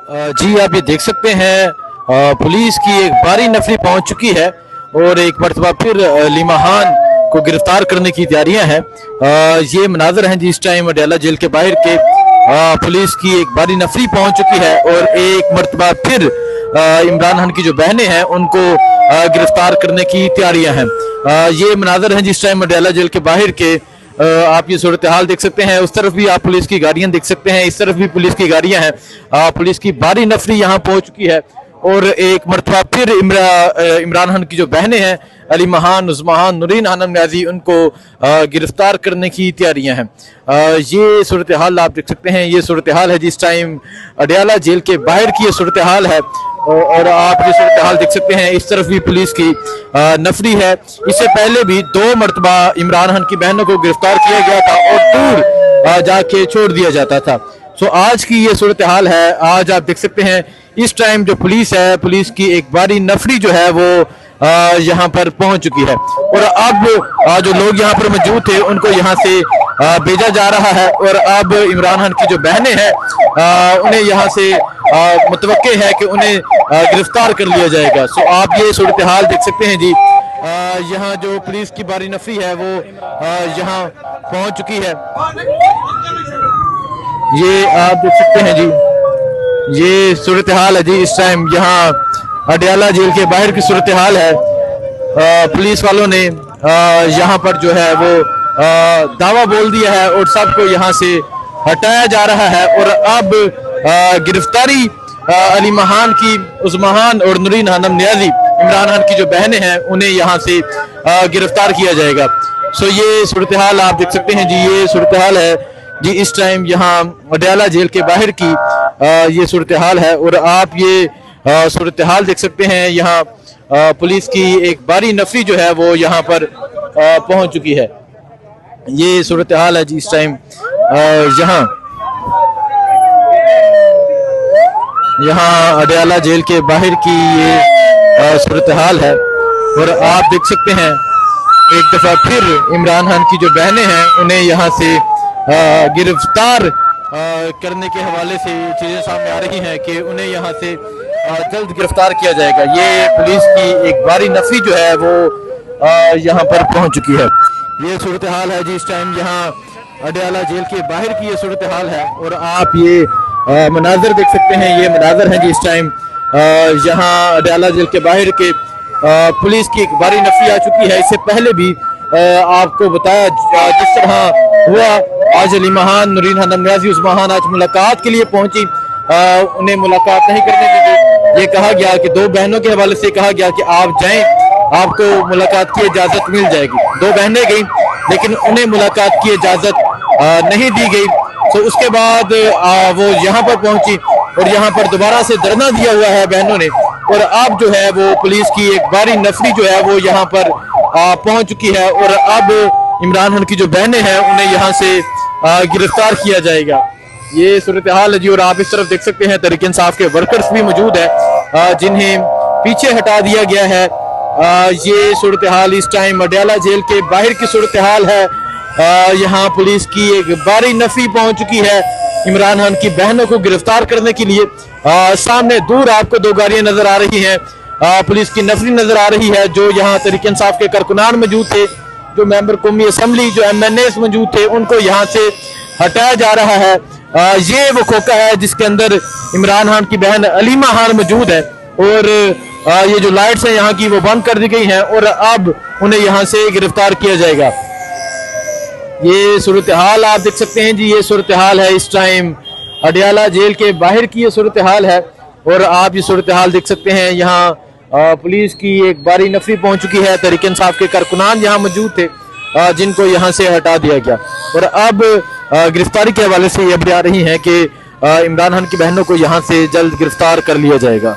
जी आप ये देख सकते हैं पुलिस की एक भारी नफरी पहुंच चुकी है और एक मरतबा फिर अली महान को गिरफ्तार करने की तैयारियां हैं। ये मनाजर हैं जिस टाइम अडयाला जेल के बाहर के पुलिस की एक भारी नफरी पहुंच चुकी है और एक मरतबा फिर इमरान खान की जो बहनें हैं उनको गिरफ्तार करने की तैयारियां हैं। ये मनाजर हैं जिस टाइम अडयाला जेल के बाहर के आप ये सूरत हाल देख सकते हैं। उस तरफ भी आप पुलिस की गाड़ियां देख सकते हैं, इस तरफ भी पुलिस की गाड़ियां हैं। पुलिस की भारी नफरी यहाँ पहुंच चुकी है और एक मरतबा फिर इमरान खान की जो बहनें हैं अली महान, उस्मान, नूरीन खानम न्याजी, उनको गिरफ्तार करने की तैयारियां हैं। ये सूरत हाल आप देख सकते हैं। ये सूरत हाल है जिस टाइम अडयाला जेल के बाहर की ये सूरत हाल है और आप ये सूरत हाल देख सकते हैं। इस तरफ भी पुलिस की नफरी है। इससे पहले भी 2 मरतबा इमरान खान की बहनों को गिरफ्तार किया गया था और दूर जाके छोड़ दिया जाता था। सो आज की ये सूरत हाल है। आज आप देख सकते हैं इस टाइम जो पुलिस है, पुलिस की एक भारी नफरी जो है वो यहाँ पर पहुंच चुकी है और अब जो लोग यहाँ पर मौजूद थे उनको यहाँ से भेजा जा रहा है और अब इमरान खान की जो बहनें हैं उन्हें यहाँ से मुतवक्के है कि उन्हें गिरफ्तार कर लिया जाएगा। सो आप ये सूरत हाल देख सकते हैं जी। यहाँ जो पुलिस की भारी नफरी है वो यहाँ पहुंच चुकी है। ये आप देख सकते हैं जी, ये सूरत हाल है जी। इस टाइम यहाँ अडयाला जेल के बाहर की सूरत हाल है। पुलिस वालों ने यहाँ पर जो है वो दावा बोल दिया है और सबको यहाँ से हटाया जा रहा है और अब गिरफ्तारी अली महान की, उस्मान और नूरीन खानम न्याजी, इमरान खान की जो बहनें हैं उन्हें यहाँ से गिरफ्तार किया जाएगा। सो ये सूरत हाल आप देख सकते हैं जी। ये सूरत हाल है जी इस टाइम यहाँ अडयाला जेल के बाहर की ये सूरत हाल है और आप ये सूरत हाल देख सकते हैं। यहाँ पुलिस की एक भारी नफरी जो है वो यहाँ पर पहुंच चुकी है। ये सूरत हाल है जी इस टाइम यहाँ अडयाला जेल के बाहर की ये सूरत हाल है और आप देख सकते हैं एक दफा फिर इमरान खान की जो बहनें हैं उन्हें यहाँ से गिरफ्तार करने के हवाले से चीजें सामने आ रही हैं कि उन्हें यहाँ से जल्द गिरफ्तार किया जाएगा। ये पुलिस की एक भारी नफरी जो है वो यहाँ पर पहुंच चुकी है। ये सूरत हाल है जी इस टाइम यहाँ अडयाला जेल के बाहर की ये सूरत हाल है और आप ये मनाजर देख सकते हैं। ये मनाजर है जी इस टाइम यहाँ अडयाला जेल के बाहर के पुलिस की एक भारी नफरी आ चुकी है। इससे पहले भी आपको बताया जिस तरह हुआ, आज अली महान, नूरीन खानम न्याजी, उस्मान आज मुलाकात के लिए पहुंची। उन्हें मुलाकात नहीं करने दी गई। ये कहा गया कि 2 बहनों के हवाले से कहा गया कि आप जाएं, आपको मुलाकात की इजाजत मिल जाएगी। 2 बहनें गई लेकिन उन्हें मुलाकात की इजाजत नहीं दी गई। तो उसके बाद वो यहाँ पर पहुंची और यहाँ पर दोबारा से धरना दिया हुआ है बहनों ने और अब जो है वो पुलिस की एक भारी नफरी जो है वो यहाँ पर पहुंच चुकी है और अब इमरान खान की जो बहनें हैं उन्हें यहाँ से गिरफ्तार किया जाएगा। ये सूरत हाल है जी और आप इस तरफ देख सकते हैं तहरीक इंसाफ के वर्कर्स भी मौजूद है जिन्हें पीछे हटा दिया गया है। ये सूरत हाल इस टाइम अडयाला जेल के बाहर की सूरत हाल है। यहाँ पुलिस की एक भारी नफरी पहुंच चुकी है इमरान खान की बहनों को गिरफ्तार करने के लिए। सामने दूर आपको 2 गाड़ियां नजर आ रही हैं। पुलिस की नफरी नजर आ रही है। जो यहाँ तहरीक इंसाफ के कारकुनान मौजूद थे, जो मेंबर कौमी असम्बली, जो MNAs मौजूद थे, उनको यहाँ से हटाया जा रहा है। ये वो खोखा है जिसके अंदर इमरान खान की बहन अलीमा खान मौजूद है और ये जो लाइट्स हैं यहाँ की वो बंद कर दी गई हैं और अब उन्हें यहाँ से गिरफ्तार किया जाएगा। ये सूरत हाल आप देख सकते हैं जी। ये सूरत हाल है इस टाइम अडयाला जेल के बाहर की ये सूरत हाल है और आप ये सूरत हाल देख सकते हैं। यहाँ पुलिस की एक भारी नफरी पहुंच चुकी है। तहरीक इंसाफ के कारकुनान यहाँ मौजूद थे जिनको यहाँ से हटा दिया गया और अब गिरफ्तारी के हवाले से ये खबरें आ रही हैं कि इमरान खान की बहनों को यहाँ से जल्द गिरफ्तार कर लिया जाएगा।